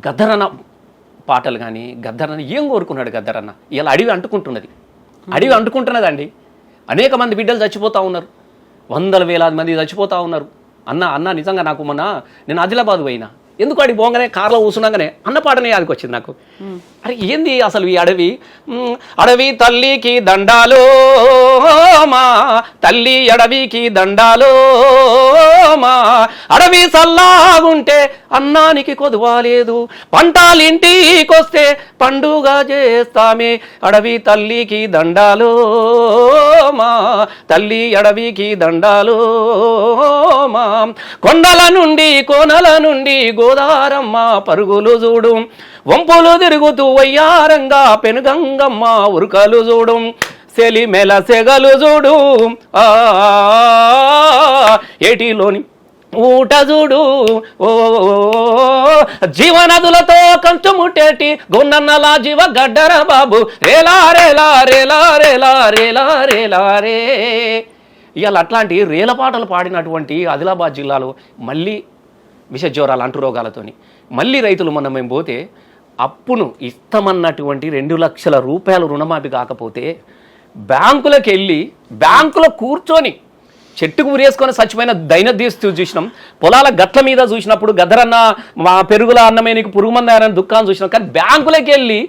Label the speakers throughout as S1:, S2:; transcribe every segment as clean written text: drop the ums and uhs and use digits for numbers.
S1: గద్దరన్న పాటలు కానీ గద్దరన్న ఏం కోరుకున్నాడు గద్దరన్న? ఇలా అడవి అంటుకుంటున్నదండి. అనేక మంది బిడ్డలు చచ్చిపోతూ ఉన్నారు, వందల వేలాది మంది చచ్చిపోతూ ఉన్నారు. అన్న నిజంగా నాకు నేను ఆదిలాబాద్ పోయినా, ఎందుకు అడిగి పోగానే కార్లో కూర్చున్నాగానే అన్న పాటనే యాదికి వచ్చింది నాకు. అరే ఏంది అసలు ఈ అడవి తల్లికి దండాలో మా తల్లి, అడవికి దండాలో మా అడవి సల్లాగుంటే అన్నానికి కొదువాలేదు, పంటాలింటికొస్తే పండుగ చేస్తామే, అడవి తల్లికి దండాలో మా తల్లి, అడవికి దండాలో మా కొండల నుండి కోనల నుండి గోదారమ్మ పరుగులు చూడు, వంపులు తిరుగుతూ వయ్యారంగా పెనుగంగమ్మ ఉరుకలు చూడు, సెలిమెల సెగలు చూడు ఏటిలోని ఊట చూడు, ఓ జీవనదులతో కంచుముట్టేటి గున్నన్నలా జీవ గడ్డర బాబు, రేలా రేలా రేలా రేలా రేలా రేలా రే. ఇవాళ అట్లాంటి రేల పాటలు పాడినటువంటి ఆదిలాబాద్ జిల్లాలో మళ్ళీ విషజ్వరాలు, అంటురోగాలతోని మళ్ళీ రైతులు మేము పోతే అప్పును ఇస్తామన్నటువంటి 2 లక్షల రూపాయలు రుణమాఫీ కాకపోతే బ్యాంకులకు వెళ్ళి బ్యాంకులో కూర్చొని చెట్టుకు ఉరేసుకొని చచ్చిపోయిన దైనదీస్తూ చూసినాం. పొలాల గట్ల మీద చూసినప్పుడు గద్దరన్న మా పెరుగుల అన్నమే నీకు పురుగు మంది ఆయన దుఃఖాన్ని చూసినాం. కానీ బ్యాంకులకు వెళ్ళి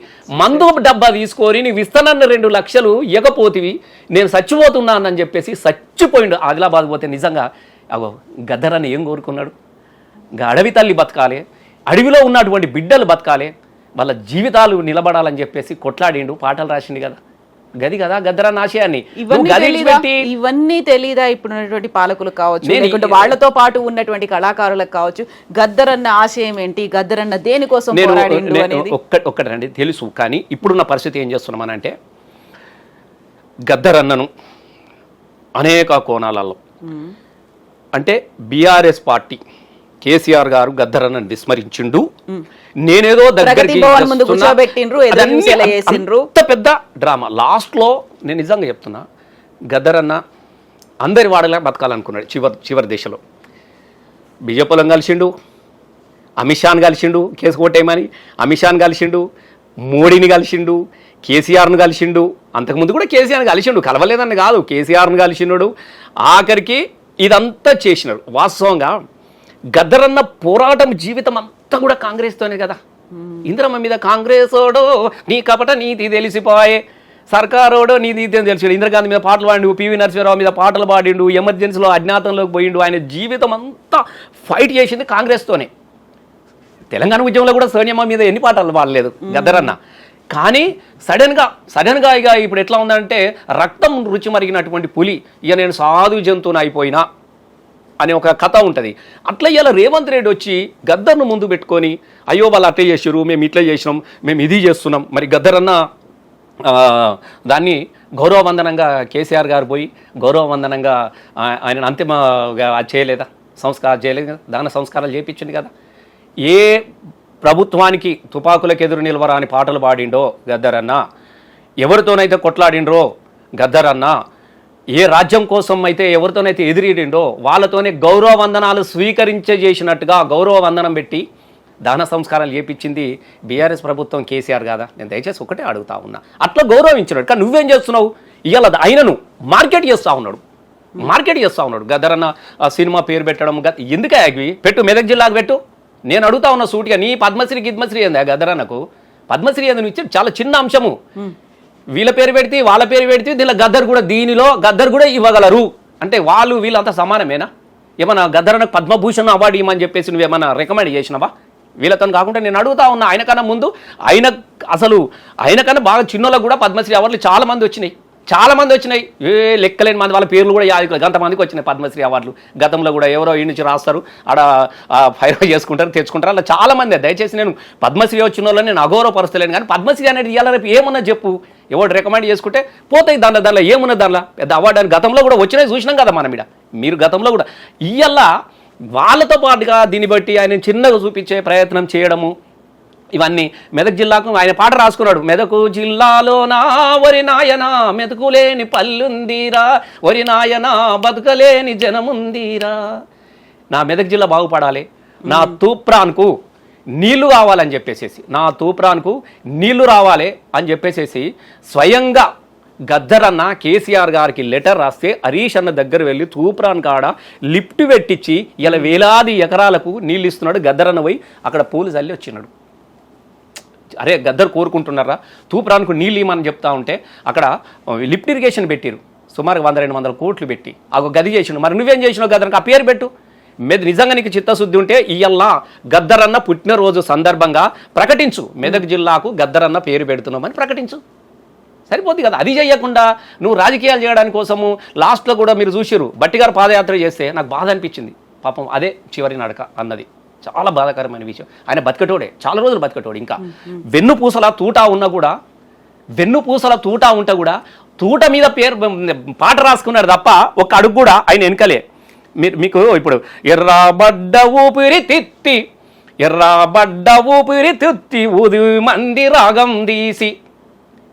S1: మందు డబ్బా తీసుకొని నీవు ఇస్తానన్న 2 లక్షలు ఇవ్వకపోతివి, నేను చచ్చిపోతున్నానని చెప్పేసి చచ్చిపోయిండు. ఆదిలాబాద్ పోతే నిజంగా అగో గద్దరన్న ఏం కోరుకున్నాడు? అడవి తల్లి బతకాలి, అడవిలో ఉన్నటువంటి బిడ్డలు బతకాలి, వాళ్ళ జీవితాలు నిలబడాలని చెప్పేసి కొట్లాడిండు, పాటలు రాసిండు కదా. గది కదా గద్దరన్న ఆశయాన్ని.
S2: ఇవన్నీ తెలీదా ఇప్పుడున్నటువంటి పాలకులకు కావచ్చు, లేకుంటే వాళ్లతో పాటు ఉన్నటువంటి కళాకారులకు కావచ్చు, గద్దరన్న ఆశయం ఏంటి, గద్దరన్న దేనికోసం పోరాడిండు అనేది?
S1: ఒక్కటండి తెలుసు, కానీ ఇప్పుడున్న పరిస్థితి ఏం చేస్తున్నామనంటే గద్దరన్నను అనేక కోణాలలో అంటే బీఆర్ఎస్ పార్టీ కేసీఆర్ గారు గద్దరన్నను విస్మరించిండు, నేనేదో దగ్గరికి అంత పెద్ద డ్రామా. లాస్ట్లో నేను నిజంగా చెప్తున్నా, గద్దరన్న అందరి వాడలా బతకాలనుకున్నాడు. చివరి దశలో బీజేపీలను కలిసిండు, అమిత్ షాను కలిసిండు కేసు కొట్టేయమని, అమిత్ షాను కలిసిండు, మోడీని కలిసిండు, కేసీఆర్ను కలిసిండు. అంతకుముందు కూడా కేసీఆర్ని కలిసిండు, కలవలేదని కాదు, కేసీఆర్ను కలిసిండు. ఆఖరికి ఇదంతా చేసినాడు. వాస్తవంగా గద్దరన్న పోరాటం జీవితం అంతా కూడా కాంగ్రెస్తోనే కదా. ఇందిరమ్మ మీద కాంగ్రెసోడో నీ కపట నీతి తెలిసిపోయే, సర్కారోడో నీతి తెలిసి, ఇందిరాగాంధీ మీద పాటలు పాడిండు, పివి నరసింహారావు మీద పాటలు పాడిండు, ఎమర్జెన్సీలో అజ్ఞాతంలోకి పోయిండు. ఆయన జీవితం అంతా ఫైట్ చేసింది కాంగ్రెస్తోనే. తెలంగాణ ఉద్యమంలో కూడా సోనియమ్మ మీద ఎన్ని పాటలు పాడలేదు గద్దరన్న. కానీ సడన్గా ఇక ఇప్పుడు ఎట్లా ఉందంటే రక్తం రుచి మరిగినటువంటి పులి, ఇక నేను సాధు జంతువుని అయిపోయినా అనే ఒక కథ ఉంటుంది. అట్లా ఇలా రేవంత్ రెడ్డి వచ్చి గద్దర్ను ముందు పెట్టుకొని అయ్యో వాళ్ళు అట్లా చేసారు, మేము ఇట్లా చేసినాం, మేము ఇది చేస్తున్నాం. మరి గద్దరన్న దాన్ని గౌరవవందనంగా కేసీఆర్ గారు పోయి గౌరవవందనంగా ఆయన అంతిమంగా చేయలేదా, చేయలేదు కదా, దాన సంస్కారాలు చేయించింది కదా. ఏ ప్రభుత్వానికి తుపాకులకు ఎదురు నిలవరా అని పాటలు పాడిండో గద్దరన్న, ఎవరితోనైతే కొట్లాడిండ్రో గద్దరన్న, ఏ రాజ్యం కోసం అయితే ఎవరితోనైతే ఎదిరిండో వాళ్ళతోనే గౌరవ వందనాలు చేసినట్టుగా గౌరవ వందనం పెట్టి దాన సంస్కారాలు చేపించింది బీఆర్ఎస్ ప్రభుత్వం, కేసీఆర్ కాదా? నేను దయచేసి ఒకటే అడుగుతా ఉన్నా. అట్లా గౌరవించినాడు. కానీ నువ్వేం చేస్తున్నావు? ఇవాళ ఆయనను మార్కెట్ చేస్తూ ఉన్నాడు. గద్దరన్న సినిమా పేరు పెట్టడం ఎందుకే అవి పెట్టు, మెదక్ జిల్లాకు పెట్టు. నేను అడుగుతా ఉన్నా సూటిగా, నీ పద్మశ్రీ ఏందా గద్దరన్నకు? పద్మశ్రీ ఏందని ఇచ్చి చాలా చిన్న అంశము. వీళ్ళ పేరు పెడితే వాళ్ళ పేరు పెడితే దీనిలో గద్దర్ కూడా ఇవ్వగలరు అంటే వీళ్ళంతా సమానమేనా? ఏమన్నా గద్దరన్నకు పద్మభూషణ్ అవార్డు ఇవ్వమని చెప్పేసి నువ్వేమన్నా రికమెండ్ చేసినావా? వీళ్ళతో కాకుండా నేను అడుగుతా ఉన్నా. ఆయనకన్నా ముందు ఆయనకన్నా బాగా చిన్నోళ్ళకు కూడా పద్మశ్రీ అవార్డులు చాలా మంది వచ్చినాయి. లెక్కలేని మంది, వాళ్ళ పేర్లు కూడా గంతమందికి వచ్చినాయి పద్మశ్రీ అవార్డులు. గతంలో కూడా ఎవరో ఈ నుంచి రాస్తారు, ఆడ ఫైర్ చేసుకుంటారు, తెచ్చుకుంటారు, అలా చాలా మంది. దయచేసి నేను పద్మశ్రీ వచ్చిన వాళ్ళని నేను అగౌరవపరుస్తలేను. కానీ పద్మశ్రీ అనేది ఇవాళ రేపు ఏమన్నా చెప్పు, ఎవరు రికమెండ్ చేసుకుంటే పోతాయి. దానిలో ఏమున్నది, దానిలో పెద్ద అవార్డు అని గతంలో కూడా వచ్చినాయి, చూసినాం కదా మనం. మీరు గతంలో కూడా ఇవాళ వాళ్ళతో పాటుగా దీన్ని బట్టి ఆయన చిన్నగా చూపించే ప్రయత్నం చేయడము, ఇవన్నీ. మెదక్ జిల్లాకు ఆయన పాట రాసుకున్నాడు. మెదకు జిల్లాలో నా వరి నాయన మెతుకులేని పల్లుందిరా, వరి నాయన బతుకలేని జనముందిరా. నా మెదక్ జిల్లా బాగుపడాలి, నా తూప్రాన్కు నీళ్లు కావాలని చెప్పేసేసి, నా తూప్రాన్కు నీళ్లు రావాలి అని చెప్పేసేసి స్వయంగా గద్దరన్న కేసీఆర్ గారికి లెటర్ రాస్తే హరీష్ అన్న దగ్గర వెళ్ళి తూప్రాన్ కాడ లిఫ్ట్ పెట్టించి ఇలా వేలాది ఎకరాలకు నీళ్ళు ఇస్తున్నాడు. గద్దరన్న పోయి అక్కడ పూలు చల్లి వచ్చినాడు. అరే గద్దరు కోరుకుంటున్నారా తూప్రాన్కు నీళ్ళు ఇవ్వమని చెప్తా ఉంటే అక్కడ లిఫ్ట్ ఇరిగేషన్ పెట్టిరు సుమారు 100-200 కోట్లు పెట్టి ఒక గది చేసినాడు. మరి నువ్వేం చేసినావు గద్దరన్నకు? ఆ పేరు పెట్టు. నిజంగా నీకు చిత్తశుద్ధి ఉంటే ఇయ్యల్లా గద్దరన్న పుట్టినరోజు సందర్భంగా ప్రకటించు, మెదక్ జిల్లాకు గద్దరన్న పేరు పెడుతున్నామని ప్రకటించు, సరిపోద్ది కదా. అది చేయకుండా నువ్వు రాజకీయాలు చేయడానికి కోసము లాస్ట్లో కూడా మీరు చూసిరు బట్టిగారు పాదయాత్ర చేస్తే నాకు బాధ అనిపించింది. పాపం అదే చివరి నడక అన్నది చాలా బాధాకరమైన విషయం. ఆయన బతికటోడే, చాలా రోజులు బతికటోడు. ఇంకా వెన్నుపూసల తూటా ఉన్నా కూడా, వెన్నుపూసల తూటా ఉంటే కూడా తూట మీద పేరు పాట రాసుకున్నాడు తప్ప ఒక్క అడుగు కూడా ఆయన వెనకలే. మీకు ఇప్పుడు ఎర్రబడ్డ ఊపిరి తిత్తి, ఎర్రబడ్డ ఊపిరి తిత్తి ఊది మంది రాగం తీసి,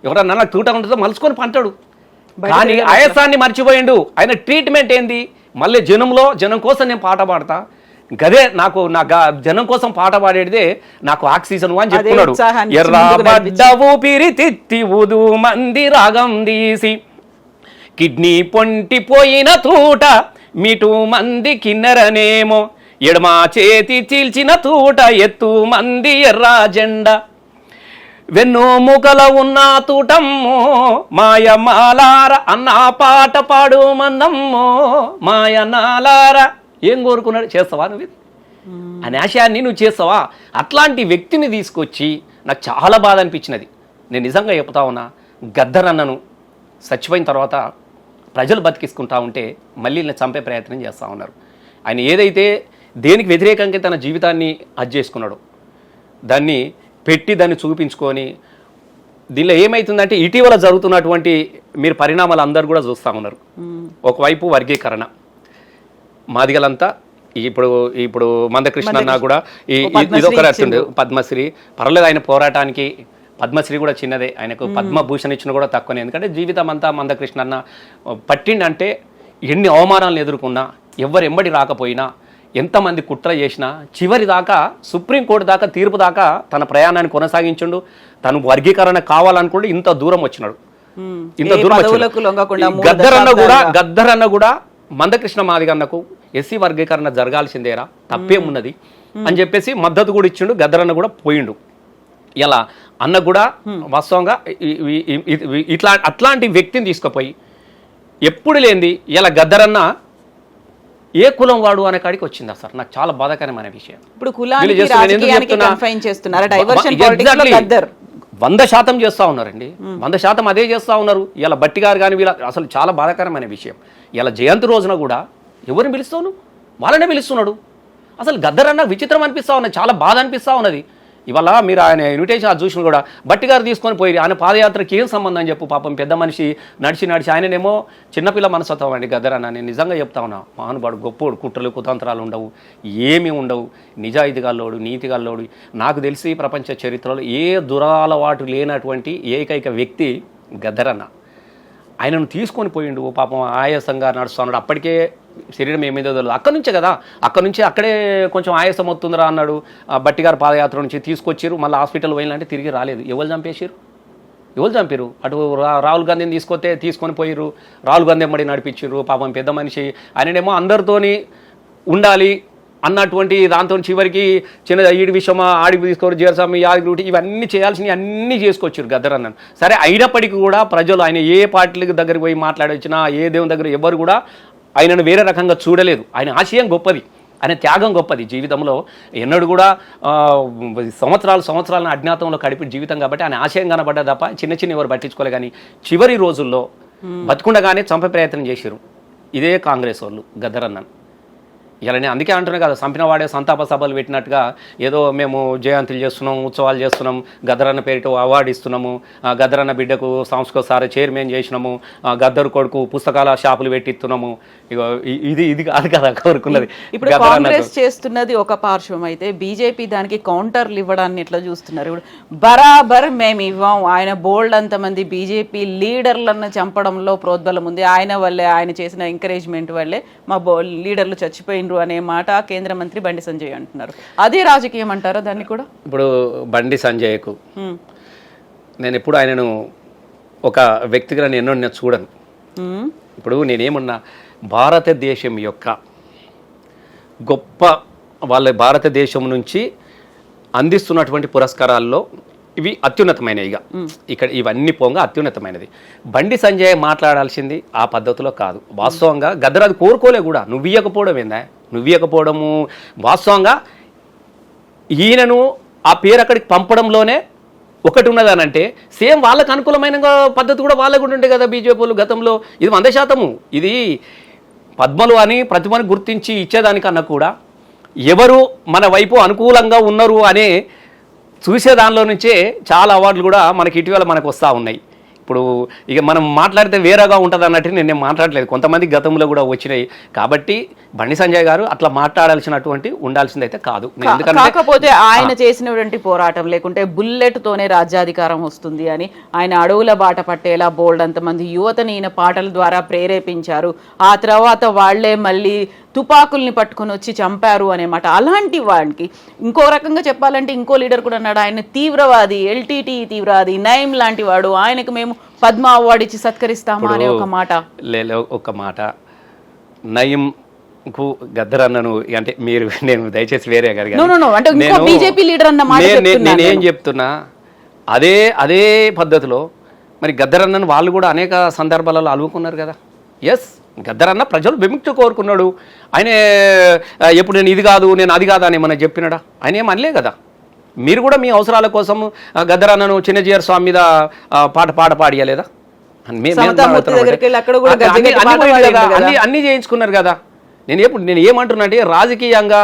S1: ఎవరన్నా నాకు తూట ఉంటుందో మలుచుకొని పంటాడు. కానీ ఆయాసాన్ని మర్చిపోయిండు. ఆయన ట్రీట్మెంట్ ఏంది? మళ్ళీ జనం కోసం నేను పాట పాడతా, గదే నాకు జనం కోసం పాట పాడేదే నాకు ఆక్సిజన్ అని చెప్పుకున్నాడు. ఎర్రబడ్డ ఊపిరి తిత్తి ఊదు మంది రాగం తీసి, కిడ్నీ పొంటిపోయిన తూట మిటు మంది కిన్నెరనేమో, ఎడమ చేతి చీల్చిన తూట ఎత్తు మంది ఎర్ర జెండా, వెన్ను ముకల ఉన్న తూటమ్మో మాయమాలార అన్న పాట పాడు మందమ్మో మాయనాలార. ఏం కోరుకున్నాడు? చేస్తావా నువ్వు అనే ఆశయాన్ని నువ్వు చేస్తావా? అట్లాంటి వ్యక్తిని తీసుకొచ్చి నాకు చాలా బాధ అనిపించినది. నేను నిజంగా చెప్తా ఉన్నా, గద్దరన్నను చచ్చిపోయిన తర్వాత ప్రజలు బతికిసుకుంటా ఉంటే మళ్ళీ నేను చంపే ప్రయత్నం చేస్తూ ఉన్నారు. ఆయన ఏదైతే దేనికి వ్యతిరేకంగా తన జీవితాన్ని చేసుకున్నాడో దాన్ని పెట్టి దాన్ని చూపించుకొని, దీనిలో ఏమవుతుందంటే ఇటీవల జరుగుతున్నటువంటి మీరు పరిణామాలు అందరూ కూడా చూస్తూ ఉన్నారు. ఒకవైపు వర్గీకరణ, మాదిగలంతా ఇప్పుడు మందకృష్ణ అన్న కూడా ఇదొక రస్తుండే పద్మశ్రీ పర్లేదు. ఆయన పోరాటానికి పద్మశ్రీ కూడా చిన్నదే, ఆయనకు పద్మభూషణ్ ఇచ్చిన కూడా తక్కువనే. ఎందుకంటే జీవితం అంతా మందకృష్ణ అన్న పట్టిండంటే ఎన్ని అవమానాలను ఎదుర్కొన్నా, ఎవరు ఎంబడి రాకపోయినా, ఎంతమంది కుట్ర చేసినా చివరి దాకా సుప్రీంకోర్టు దాకా తీర్పు దాకా తన ప్రయాణాన్ని కొనసాగించుండు. తను వర్గీకరణ కావాలనుకుంటే ఇంత దూరం వచ్చినాడు. ఇంత దూరం గద్దరన్న కూడా మందకృష్ణ మాదిగన్నకు ఎస్సీ వర్గీకరణ జరగాల్సిందేరా, తప్పేమున్నది అని చెప్పేసి మద్దతు కూడా ఇచ్చిండు. గద్దరన్న కూడా పోయిండు. ఇలా అన్న కూడా వాస్తవంగా అట్లాంటి వ్యక్తిని తీసుకుపోయి ఎప్పుడు లేనిది ఇలా గద్దరన్న ఏ కులం వాడు అనే కాడికి వచ్చిందా సార్? నాకు చాలా బాధాకరమైన విషయం.
S2: ఇప్పుడు కులానికి రాజకీయానికి కన్ఫైన్ చేస్తున్నారు, డైవర్షన్ పాలిటిక్స్ లో గద్దర్
S1: 100% చేస్తూ ఉన్నారండి. 100% అదే చేస్తూ ఉన్నారు. ఇలా బట్టి గారు కానీ వీళ్ళ అసలు చాలా బాధాకరమైన విషయం. ఇలా జయంతి రోజున కూడా ఎవరిని పిలుస్తావు? వాళ్ళనే పిలుస్తున్నాడు. అసలు గద్దరన్న విచిత్రం అనిపిస్తూ ఉన్నది, చాలా బాధ అనిపిస్తూ ఉన్నది. ఇవాళ మీరు ఆయన ఇన్విటేషన్ చూసిన కూడా బట్టి గారు తీసుకొని పోయి ఆయన పాదయాత్రకి ఏం సంబంధం చెప్పు. పాపం పెద్ద మనిషి నడిచి ఆయననేమో చిన్నపిల్ల మనస్తత్వం అండి గద్దరన్న. నేను నిజంగా చెప్తా ఉన్నా, మహానుభావుడు, గొప్పోడు, కుట్రలు కుతంత్రాలు ఉండవు, ఏమీ ఉండవు, నిజాయితీగాల్లోడు, నీతిగాల్లోడు. నాకు తెలిసి ప్రపంచ చరిత్రలో ఏ దురలవాటు లేనటువంటి ఏకైక వ్యక్తి గద్దరన్న. ఆయనను తీసుకొని పోయిండు. పాపం ఆయాసంగా నడుస్తున్నాడు. అప్పటికే శరీరం ఏమేదో తెలియదు. అక్కడి నుంచే కదా, అక్కడే కొంచెం ఆయాసం వస్తుందిరా అన్నాడు. బట్టిగారు పాదయాత్ర నుంచి తీసుకొచ్చారు. మళ్ళీ హాస్పిటల్ పోయినంటే తిరిగి రాలేదు. ఎవరు చంపారు? అటు రాహుల్ గాంధీని తీసుకొని పోయిర్రు. రాహుల్ గాంధీ ఎమ్మడి నడిపించారు. పాపం పెద్ద మనిషి ఆయననేమో అందరితోని ఉండాలి అన్నటువంటి దాంతో చివరికి చిన్న ఈడి విషయమా ఆడికి తీసుకోరు జీరస్వామి యాదగిరి ఇవన్నీ చేయాల్సినవి అన్నీ చేసుకొచ్చారు గద్దరన్నను. సరే అయినప్పటికీ కూడా ప్రజలు ఆయన ఏ పార్టీలకు దగ్గరికి పోయి మాట్లాడొచ్చినా, ఏ దేవుని దగ్గర ఎవరు కూడా ఆయనను వేరే రకంగా చూడలేదు. ఆయన ఆశయం గొప్పది, ఆయన త్యాగం గొప్పది. జీవితంలో ఎన్నడూ కూడా సంవత్సరాలను అజ్ఞాతంలో గడిపి జీవితం కాబట్టి ఆయన ఆశయం కనబడ్డా తప్ప చిన్న ఎవరు పట్టించుకోలే. కానీ చివరి రోజుల్లో బతుకుండగానే చంపే ప్రయత్నం చేశారు ఇదే కాంగ్రెస్ వాళ్ళు గద్దరన్నను. ఇలా నేను అందుకే అంటున్నా కదా, చంపిన వాడే సంతాప సభలు పెట్టినట్టుగా ఏదో మేము జయంతులు చేస్తున్నాం, ఉత్సవాలు చేస్తున్నాం, గద్దరన్న పేరిట అవార్డు ఇస్తున్నాము, గద్దరన్న బిడ్డకు సంస్కృత చైర్మన్ చేసినాము, గద్దరు కొడుకు పుస్తకాల షాపులు పెట్టిస్తున్నాము. ఇగో ఇది కాదు కదా కోరుకున్నది.
S2: ఇప్పుడు కాంగ్రెస్ చేస్తున్నది ఒక పార్శ్వం అయితే బీజేపీ దానికి కౌంటర్లు ఇవ్వడాన్ని ఎట్లా చూస్తున్నారు? ఇప్పుడు బరాబర్ మేము ఇవ్వం, ఆయన బోల్డ్ అంతమంది బీజేపీ లీడర్లను చంపడంలో ప్రోద్బలం ఉంది, ఆయన వల్లే, ఆయన చేసిన ఎంకరేజ్మెంట్ వల్లే మా లీడర్లు చచ్చిపోయిన చేస్తుండ్రు అనే మాట కేంద్ర మంత్రి బండి సంజయ్ అంటున్నారు. అదే రాజకీయం అంటారా దాన్ని కూడా?
S1: ఇప్పుడు బండి సంజయ్కు నేను ఎప్పుడు ఆయనను ఒక వ్యక్తిగా నేను చూడను. ఇప్పుడు నేనేమన్నా భారతదేశం యొక్క గొప్ప వాళ్ళ భారతదేశం నుంచి అందిస్తున్నటువంటి పురస్కారాల్లో ఇవి అత్యున్నతమైనవి. ఇక్కడ ఇవన్నీ పోగా అత్యున్నతమైనది. బండి సంజయ్ మాట్లాడాల్సింది ఆ పద్ధతిలో కాదు. వాస్తవంగా గద్దర్ అది కోరుకోలే కూడా. నువ్వు ఇవ్వకపోవడం ఏందా? నువ్వు ఇవ్వకపోవడము వాస్తవంగా ఈయనను ఆ పేరు అక్కడికి పంపడంలోనే ఒకటి ఉన్నదనంటే సేమ్ వాళ్ళకు అనుకూలమైన పద్ధతి కూడా వాళ్ళకు ఉంటుండే కదా బీజేపీలు గతంలో. ఇది 100%. ఇది పద్మలు అని ప్రతిభను గుర్తించి ఇచ్చేదానికన్నా కూడా ఎవరు మన వైపు అనుకూలంగా ఉన్నారు అనే చూసే దానిలో నుంచే చాలా అవార్డులు కూడా మనకి ఇటీవల మనకు వస్తూ ఉన్నాయి. ఇప్పుడు ఇక మనం మాట్లాడితే వేరేగా ఉంటుంది అన్నట్టు నేను మాట్లాడలేదు. కొంతమంది గతంలో కూడా వచ్చినాయి. కాబట్టి బండి సంజయ్ గారు అట్లా మాట్లాడాల్సినటువంటి ఉండాల్సిందైతే కాదు.
S2: కాకపోతే ఆయన చేసినటువంటి పోరాటం లేకుంటే బుల్లెట్ తోనే రాజ్యాధికారం వస్తుంది అని ఆయన అడవుల బాట పట్టేలా బోల్డ్ అంతమంది యువతని ఈయన పాటల ద్వారా ప్రేరేపించారు. ఆ తర్వాత వాళ్లే మళ్ళీ తుపాకుల్ని పట్టుకొని వచ్చి చంపారు అనే మాట. అలాంటి వాడికి ఇంకో రకంగా చెప్పాలంటే ఇంకో లీడర్ కూడా అన్నాడు, ఆయన తీవ్రవాది, ఎల్టీటీ తీవ్రవాది, నయం లాంటి వాడు, ఆయనకు మేము పద్మ అవార్డు ఇచ్చి సత్కరిస్తామా అనే ఒక మాట.
S1: ఒక మాట నయంకు గద్దర్ అన్నను అంటే మీరు నేను దయచేసి వేరే
S2: బీజేపీ లీడర్ అన్న మాట
S1: నేనేం చెప్తున్నా అదే పద్ధతిలో మరి గద్దర్ అన్నను వాళ్ళు కూడా అనేక సందర్భాలలో అలువుకున్నారు కదా. ఎస్, గద్దర్ అన్న ప్రజలు విముక్తి కోరుకున్నాడు. ఆయన ఎప్పుడు నేను ఇది కాదు నేను అది కాదు అని ఏమన్నా చెప్పినాడా? ఆయన ఏం అనలే కదా. మీరు కూడా మీ అవసరాల కోసం గద్దర్ అన్నను చిన్నజీఆర్ స్వామి మీద పాట పాడియలేదా? అన్ని చేయించుకున్నారు కదా. నేను ఏమంటున్నా అంటే రాజకీయంగా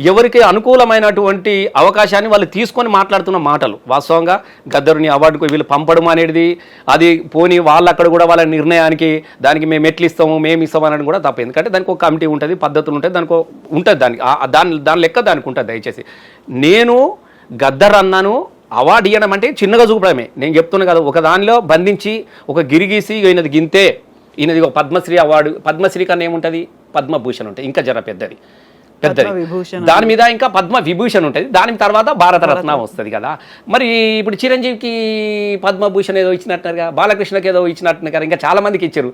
S1: ఎవరికి అనుకూలమైనటువంటి అవకాశాన్ని వాళ్ళు తీసుకొని మాట్లాడుతున్న మాటలు. వాస్తవంగా గద్దరుని అవార్డుకు వీళ్ళు పంపడం అనేది అది పోని వాళ్ళు అక్కడ కూడా వాళ్ళ నిర్ణయానికి దానికి మేము ఎట్లు ఇస్తాము మేము ఇస్తామని కూడా తప్ప. ఎందుకంటే దానికి ఒక కమిటీ ఉంటుంది, పద్ధతులు ఉంటాయి, దానికి ఉంటుంది, దాని లెక్క దానికి ఉంటుంది. దయచేసి నేను గద్దర్ అన్నాను అవార్డు ఇవ్వడం అంటే చిన్నగా చూపడమే. నేను చెప్తున్నా కదా, ఒక దానిలో బంధించి ఒక గిరిగీసి ఈయనది గింతే, ఈయనది ఒక పద్మశ్రీ అవార్డు, పద్మశ్రీ కన్నా ఏముంటుంది పద్మభూషణ్ ఉంటుంది, ఇంకా జర పెద్దది దాని మీద ఇంకా పద్మ విభూషణ్ ఉంటుంది, దాని తర్వాత భారతరత్న వస్తుంది కదా. మరి ఇప్పుడు చిరంజీవికి పద్మభూషణ్ ఏదో ఇచ్చినట్టుగా, బాలకృష్ణకి ఏదో ఇచ్చినట్టు కదా, ఇంకా చాలా మందికి ఇచ్చారు.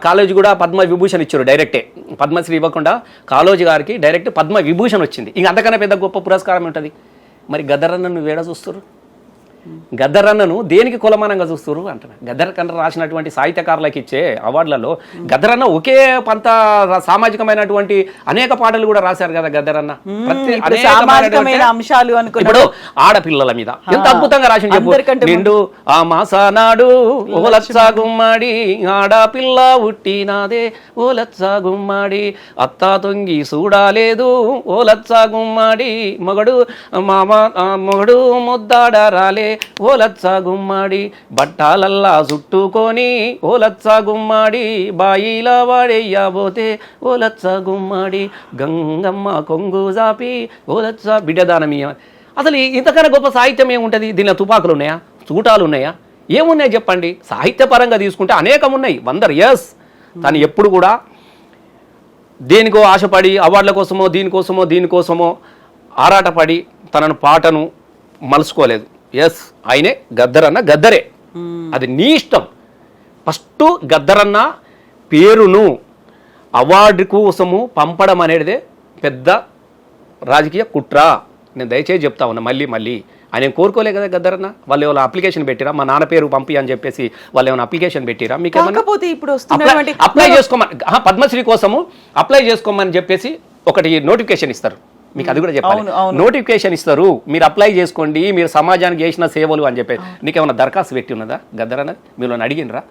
S1: కాళోజీ కూడా పద్మ విభూషణ్ ఇచ్చారు డైరెక్టే, పద్మశ్రీ ఇవ్వకుండా కాళోజీ గారికి డైరెక్ట్ పద్మ విభూషణ్ వచ్చింది. ఇంక అంతకన్నా పెద్ద గొప్ప పురస్కారం ఉంటుంది. మరి గద్దర్ అన్నను వేడ చూస్తారు, గద్దర్ అన్నను దేనికి కులమానంగా చూస్తారు అంటున్నా. గద్దర్ కన్నా రాసినటువంటి సాహిత్యకారులకు ఇచ్చే అవార్డులలో గద్దర్ అన్న ఒకే పంత సామాజికమైనటువంటి అనేక పాటలు కూడా రాశారు కదా గద్దర్ అన్న.
S2: అంశాలు
S1: ఇప్పుడు ఆడపిల్లల మీద ఎంత అద్భుతంగా రాసిన చెప్పు. నిండు ఆ మాసానాడు ఓ లచ్చా గుమ్మాడి ఆడపిల్ల ఉట్టినాదే ఓ లచ్చా గుమ్మాడి అత్తా తొంగి చూడాలేదు ఓ లచ్చా గుమ్మాడి మొగడు మొగడు ముద్దాడ రాలే ఓ లచ్చా గుమ్మాడి బట్టాలల్లా చుట్టుకొని ఓ లచ్చా గుమ్మాడి బాయిలా వాడేయ్యబోతే ఓ లచ్చా గుమ్మాడి గంగమ్మ కొంగు జాపి ఓ లచ్చా బిడ్డదానమీయ. అసలు ఇంతకన్నా గొప్ప సాహిత్యం ఏముంటుంది? దీనిలో తుపాకులు ఉన్నాయా, చూటాలు ఉన్నాయా, ఏమున్నాయి చెప్పండి? సాహిత్యపరంగా తీసుకుంటే అనేకం ఉన్నాయి, 100 years. కానీ ఎప్పుడు కూడా దేనికో ఆశపడి అవార్డుల కోసమో దీనికోసమో ఆరాటపడి తనను పాటను మలుచుకోలేదు. ఎస్, ఆయనే గద్దర్ అన్న గద్దరే, అది నీ ఇష్టం. ఫస్ట్ గద్దర్ అన్న పేరును అవార్డు కోసము పంపడం అనేది పెద్ద రాజకీయ కుట్ర. నేను దయచేసి చెప్తా ఉన్నా మళ్ళీ ఆయన కోరుకోలే కదా గద్దర్ అన్న. వాళ్ళు ఏమైనా అప్లికేషన్ పెట్టిరా, మా నాన్న పేరు పంపి అని చెప్పేసి వాళ్ళు ఏమైనా అప్లికేషన్ పెట్టిరా? మీకు అప్లై చేసుకోమని పద్మశ్రీ కోసము అప్లై చేసుకోమని చెప్పేసి ఒకటి నోటిఫికేషన్ ఇస్తారు. మీకు అది కూడా చెప్పాలి, నోటిఫికేషన్ ఇస్తారు, మీరు అప్లై చేసుకోండి, మీరు సమాజానికి చేసిన సేవలు అని చెప్పేసి. నీకేమైనా దరఖాస్తు పెట్టి ఉన్నదా గద్దర్ అన్నది? మీరు అడిగినరా?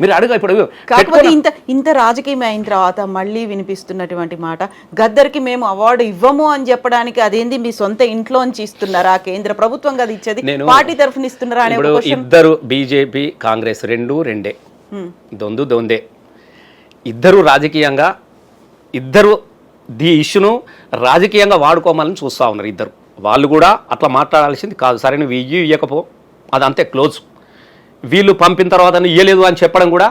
S1: మీరు అడుగు. ఇప్పుడు
S2: కాకపోతే ఇంత రాజకీయం అయిన తర్వాత మళ్ళీ వినిపిస్తున్నటువంటి మాట, గద్దర్కి మేము అవార్డు ఇవ్వము అని చెప్పడానికి అదేంది మీ సొంత ఇంట్లోంచి ఇస్తున్నారా, కేంద్ర ప్రభుత్వం కదా ఇచ్చేది, పార్టీ తరఫున ఇస్తున్నారా అనే
S1: ఇద్దరు బీజేపీ కాంగ్రెస్ రెండే దొందే. ఇద్దరు రాజకీయంగా ఇద్దరు ఈ ఇష్యూను రాజకీయంగా వాడుకోవాలని చూస్తూ ఉన్నారు ఇద్దరు. వాళ్ళు కూడా అట్లా మాట్లాడాల్సింది కాదు. సరే నువ్వు ఇయ్యకపో, అది అంతే క్లోజ్. వీళ్ళు పంపిన తర్వాత ఇయ్యలేదు అని చెప్పడం కూడా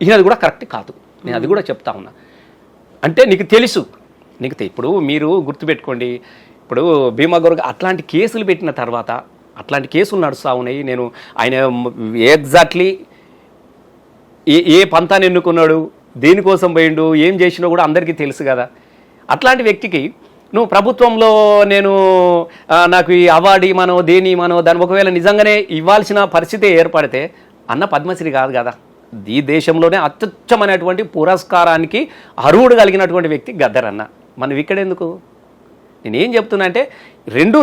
S1: ఈయనది కూడా కరెక్ట్ కాదు. నేను అది కూడా చెప్తా ఉన్నా. అంటే నీకు తెలుసు ఇప్పుడు మీరు గుర్తుపెట్టుకోండి, ఇప్పుడు భీమా గౌరవ్ అట్లాంటి కేసులు పెట్టిన తర్వాత అట్లాంటి కేసులు నడుస్తూ ఉన్నాయి. నేను ఆయన ఎగ్జాక్ట్లీ ఏ పంతాన్ని ఎన్నుకున్నాడు, దేనికోసం పోయిండు, ఏం చేసినా కూడా అందరికీ తెలుసు కదా. అట్లాంటి వ్యక్తికి నువ్వు ప్రభుత్వంలో నాకు ఈ అవార్డు ఇవ్వనో దేని ఇవ్వనో దాని ఒకవేళ నిజంగానే ఇవ్వాల్సిన పరిస్థితి ఏర్పడితే అన్న పద్మశ్రీ కాదు కదా. ఈ దేశంలోనే అత్యుచ్చమైనటువంటి పురస్కారానికి అర్హుడు కలిగినటువంటి వ్యక్తి గద్దర్ అన్న. మనం ఇక్కడెందుకు? నేనేం చెప్తున్నా అంటే రెండు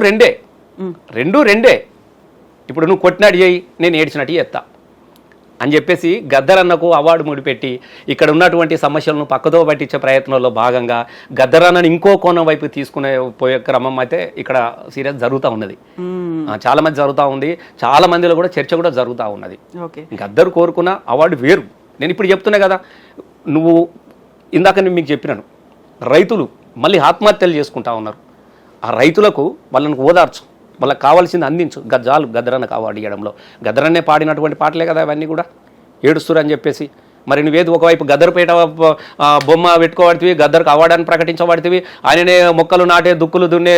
S1: రెండే. ఇప్పుడు నువ్వు కొట్టినట్టు చేయి, నేను ఏడ్చినట్టు చేస్తా అని చెప్పేసి గద్దర్ అన్నకు అవార్డు ముడిపెట్టి ఇక్కడ ఉన్నటువంటి సమస్యలను పక్కదో పట్టించే ప్రయత్నంలో భాగంగా గద్దర్ అన్నని ఇంకో కోణం వైపు తీసుకునే పోయే క్రమం అయితే ఇక్కడ సీరియస్ జరుగుతూ ఉన్నది. చాలా మంది జరుగుతూ ఉంది, చాలా మందిలో కూడా చర్చ కూడా జరుగుతూ ఉన్నది. గద్దర్ కోరుకున్న అవార్డు వేరు. నేను ఇప్పుడు చెప్తున్నా కదా, నువ్వు ఇందాక నేను మీకు చెప్పినాను, రైతులు మళ్ళీ ఆత్మహత్యలు చేసుకుంటా ఉన్నారు. ఆ రైతులకు వాళ్ళని ఓదార్చు, వాళ్ళకి కావాల్సింది అందించు. గజ్జాలు గద్దరన్నకు అవార్డు ఇవ్వడంలో గద్దరన్నే పాడినటువంటి పాటలే కదా అవన్నీ కూడా. ఏడుస్తురు అని చెప్పేసి మరి నువ్వేది ఒకవైపు గద్దరపేట బొమ్మ పెట్టుకోబడితే గద్దర్కు అవార్డాన్ని ప్రకటించబడితే, ఆయననే మొక్కలు నాటే దుక్కులు దున్నే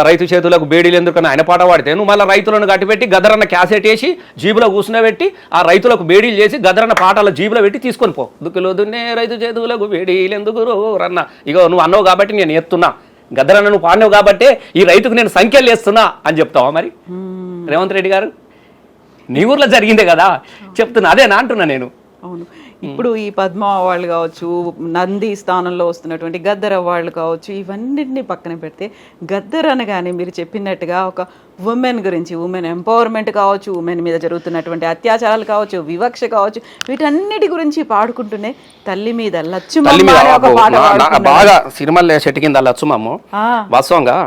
S1: రైతు చేతులకు బేడీలు ఎందుకని ఆయన పాట పాడితే నువ్వు మళ్ళీ రైతులను కట్టిపెట్టి గద్దరన్న క్యాసెట్ వేసి జీబులో కూర్చునబెట్టి ఆ రైతులకు బేడీలు చేసి గద్దరన్న పాటల జీబులో పెట్టి తీసుకొని పో. దుక్కులు దున్నే రైతు చేతులకు బేడీలు ఎందుకు రన్న, ఇగో నువ్వు అన్నావు కాబట్టి నేను ఎత్తున్నా, గద్దరన్న నువ్వు పాడినావు కాబట్టే ఈ రైతుకు నేను సంఖ్యలు వేస్తున్నా అని చెప్తావా మరి రేవంత్ రెడ్డి గారు? నీ ఊర్లో జరిగిందే కదా చెప్తున్నా, అదేనా అంటున్నా నేను.
S2: అవును, ఇప్పుడు ఈ పద్మ అవార్డులు కావచ్చు, నంది స్థానంలో వస్తున్నటువంటి గద్దర్ అవార్డులు కావచ్చు, ఇవన్నింటినీ పక్కన పెడితే గద్దర్ అనగానే మీరు చెప్పినట్టుగా ఒక ఉమెన్ గురించి, ఉమెన్ ఎంపవర్మెంట్ కావచ్చు, ఉమెన్ మీద జరుగుతున్నటువంటి అత్యాచారాలు కావచ్చు, వివక్ష కావచ్చు, వీటన్నిటి గురించి పాడుకుంటూనే తల్లి మీద లచ్చుమమ్మ
S1: బాగా సిరిమల్ల చెట్టు కింద లచ్చుమమ్మ. వాస్తవంగా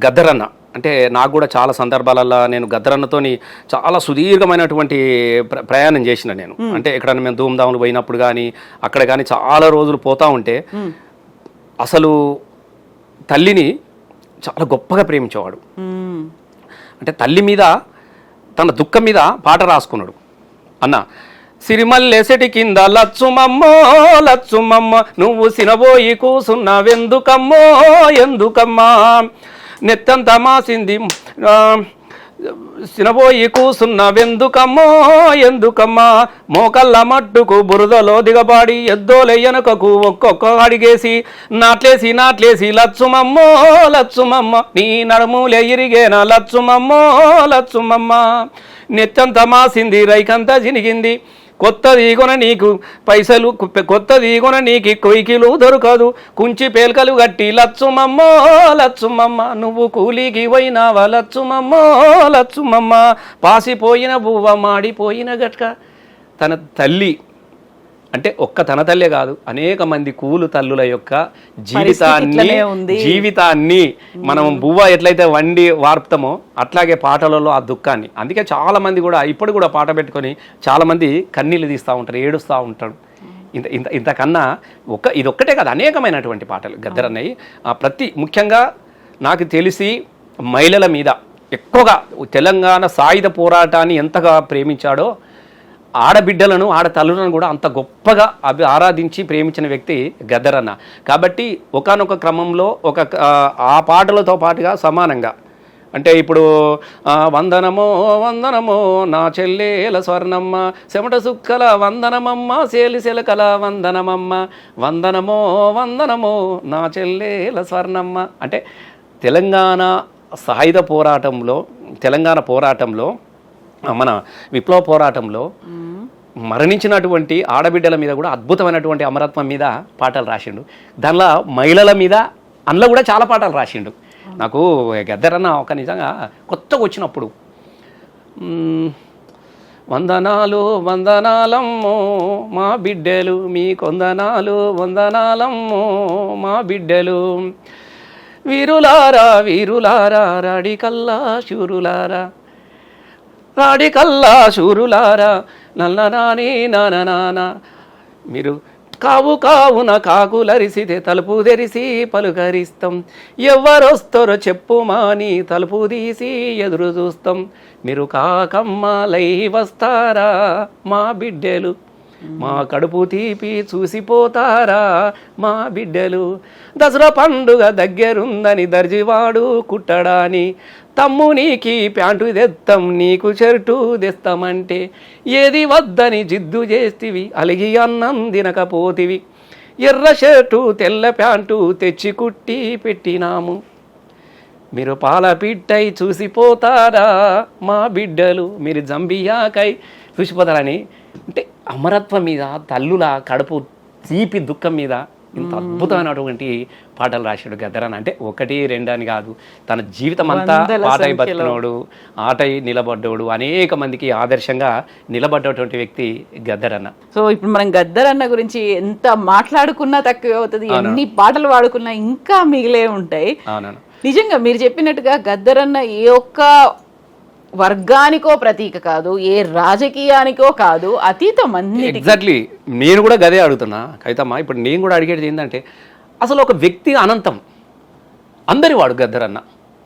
S1: గద్దర్ అన్న అంటే నాకు కూడా చాలా సందర్భాలలో నేను గద్దరన్నతోని చాలా సుదీర్ఘమైనటువంటి ప్రయాణం చేసిన నేను. అంటే ఎక్కడన్నా మేము ధూమ్ధాములు పోయినప్పుడు కానీ అక్కడ కానీ చాలా రోజులు పోతా ఉంటే అసలు తల్లిని చాలా గొప్పగా ప్రేమించేవాడు. అంటే తల్లి మీద తన దుఃఖం మీద పాట రాసుకున్నాడు. అన్న సిరిమల్లెసెటి కింద లచ్చుమమ్మో లచ్చుమమ్మ నువ్వు సినబోయి కూసున్నావెందుకమ్మో ఎందుకమ్మా, నెత్తంత మాసింది సినబోయి కూసున్నావెందుకమ్మో ఎందుకమ్మా, మోకల్ల మట్టుకు బురదలో దిగబాడి ఎద్దోలెయ్యనకకు ఒక్కొక్క అడిగేసి నాట్లేసి లచ్చుమమ్మో లచ్చుమమ్మ నీ నడుములే ఇరిగేనా లచ్చుమమ్మో లచ్చుమమ్మ, నెత్తంత మాసింది రైకంతా జినిగింది కొత్తది కొన నీకు పైసలు కొత్తది కొన నీకు కొయ్కిలు దొరకదు కుంచి పేల్కలు గట్టి లచ్చుమమ్మో లచ్చుమమ్మ నువ్వు కూలికి పోయినావా లచ్చుమమ్మో లచ్చుమమ్మ, పాసిపోయిన బువ్వ మాడిపోయిన గట్క. తన తల్లి అంటే ఒక్క తన తల్లే కాదు, అనేక మంది కూలు తల్లుల యొక్క జీవితాన్ని మనం బువ్వ ఎట్లయితే వండి వార్పుతామో అట్లాగే పాటలలో ఆ దుఃఖాన్ని. అందుకే చాలా మంది కూడా ఇప్పుడు కూడా పాట పెట్టుకొని చాలా మంది కన్నీళ్ళు తీస్తూ ఉంటారు, ఏడుస్తూ ఉంటాడు. ఇంతకన్నా ఇదొక్కటే కాదు, అనేకమైనటువంటి పాటలు గద్దర్ అన్నయ్య. ముఖ్యంగా నాకు తెలిసి మహిళల మీద ఎక్కువగా తెలంగాణ సాయుధ పోరాటాన్ని ఎంతగా ప్రేమించాడో ఆడబిడ్డలను ఆడతల్లులను కూడా అంత గొప్పగా ఆరాధించి ప్రేమించిన వ్యక్తి గద్దర్ అన్న. కాబట్టి ఒకానొక క్రమంలో ఆ పాటలతో పాటుగా సమానంగా అంటే ఇప్పుడు వందనమో వందనమో నా చెల్లేల స్వర్ణమ్మ చెమట సుక్కల వందనమమ్మ సేలిసెలకల వందనమమ్మ వందనమో వందనమో నా చెల్లేల స్వర్ణమ్మ అంటే తెలంగాణ సాయుధ పోరాటంలో తెలంగాణ పోరాటంలో మన విప్లవ పోరాటంలో మరణించినటువంటి ఆడబిడ్డల మీద కూడా అద్భుతమైనటువంటి అమరత్వం మీద పాటలు రాసిండు. దానిలో మహిళల మీద అందులో కూడా చాలా పాటలు రాసిండు. నాకు గద్దర్ అన్న ఒక నిజంగా కొత్తగా వచ్చినప్పుడు వందనాలు వందనాలమ్మో మా బిడ్డలు మీ కొందనాలు వందనాలమ్మో మా బిడ్డలు వీరులారా వీరులారా రాడికల్లా శూరులారా రాడికల్లా శూరులారా నల్లనాని నాన్న మీరు కావున కాకులరిసితే తలుపు తెరిసి పలుకరిస్తాం ఎవరొస్తారో చెప్పుమాని తలుపు తీసి ఎదురు చూస్తాం మీరు కాకమ్మలై వస్తారా మా బిడ్డలు మా కడుపు తీపి చూసిపోతారా మా బిడ్డలు, దసరా పండుగ దగ్గరుందని దర్జివాడు కుట్టడాని, తమ్మునికి ప్యాంటు తెస్తాం నీకు షర్టు తెస్తామంటే, ఏది వద్దని జిద్దు చేస్తివి అలిగి అన్నం తినకపోతివి, ఎర్ర షర్టు తెల్ల ప్యాంటు తెచ్చి కుట్టి పెట్టినాము, మీరు పాల పిట్టై చూసిపోతారా మా బిడ్డలు, మీరు జంబియాకై చూసిపోతారని. అంటే అమరత్వం మీద, తల్లుల కడుపు తీపి దుఃఖం మీద ఇంత అద్భుతమైనటువంటి పాటలు రాశాడు గద్దరన్న. అంటే ఒకటి రెండు అని కాదు, తన జీవితం అంతా పాటై బతికినోడు, ఆటై నిలబడ్డోడు, అనేక మందికి ఆదర్శంగా నిలబడ్డటువంటి వ్యక్తి గద్దరన్న.
S2: సో ఇప్పుడు మనం గద్దరన్న గురించి ఎంత మాట్లాడుకున్నా తక్కువే అవుతుంది, ఎన్ని పాటలు పాడుకున్నా ఇంకా మిగిలే ఉంటాయి.
S1: అవునన్నా,
S2: నిజంగా మీరు చెప్పినట్టుగా గద్దరన్న ఏ ఒక్క వర్గానికో ప్రతీక కాదు, ఏ రాజకీయానికో కాదు, అతీతం అన్నిటికీ.
S1: ఎగ్జాక్ట్లీ, నేను కూడా గదే అడుగుతున్నా కవితమ్మ. ఇప్పుడు నేను కూడా అడిగేది ఏంటంటే, అసలు ఒక వ్యక్తి అనంతం, అందరి వాడు గద్దరన్న.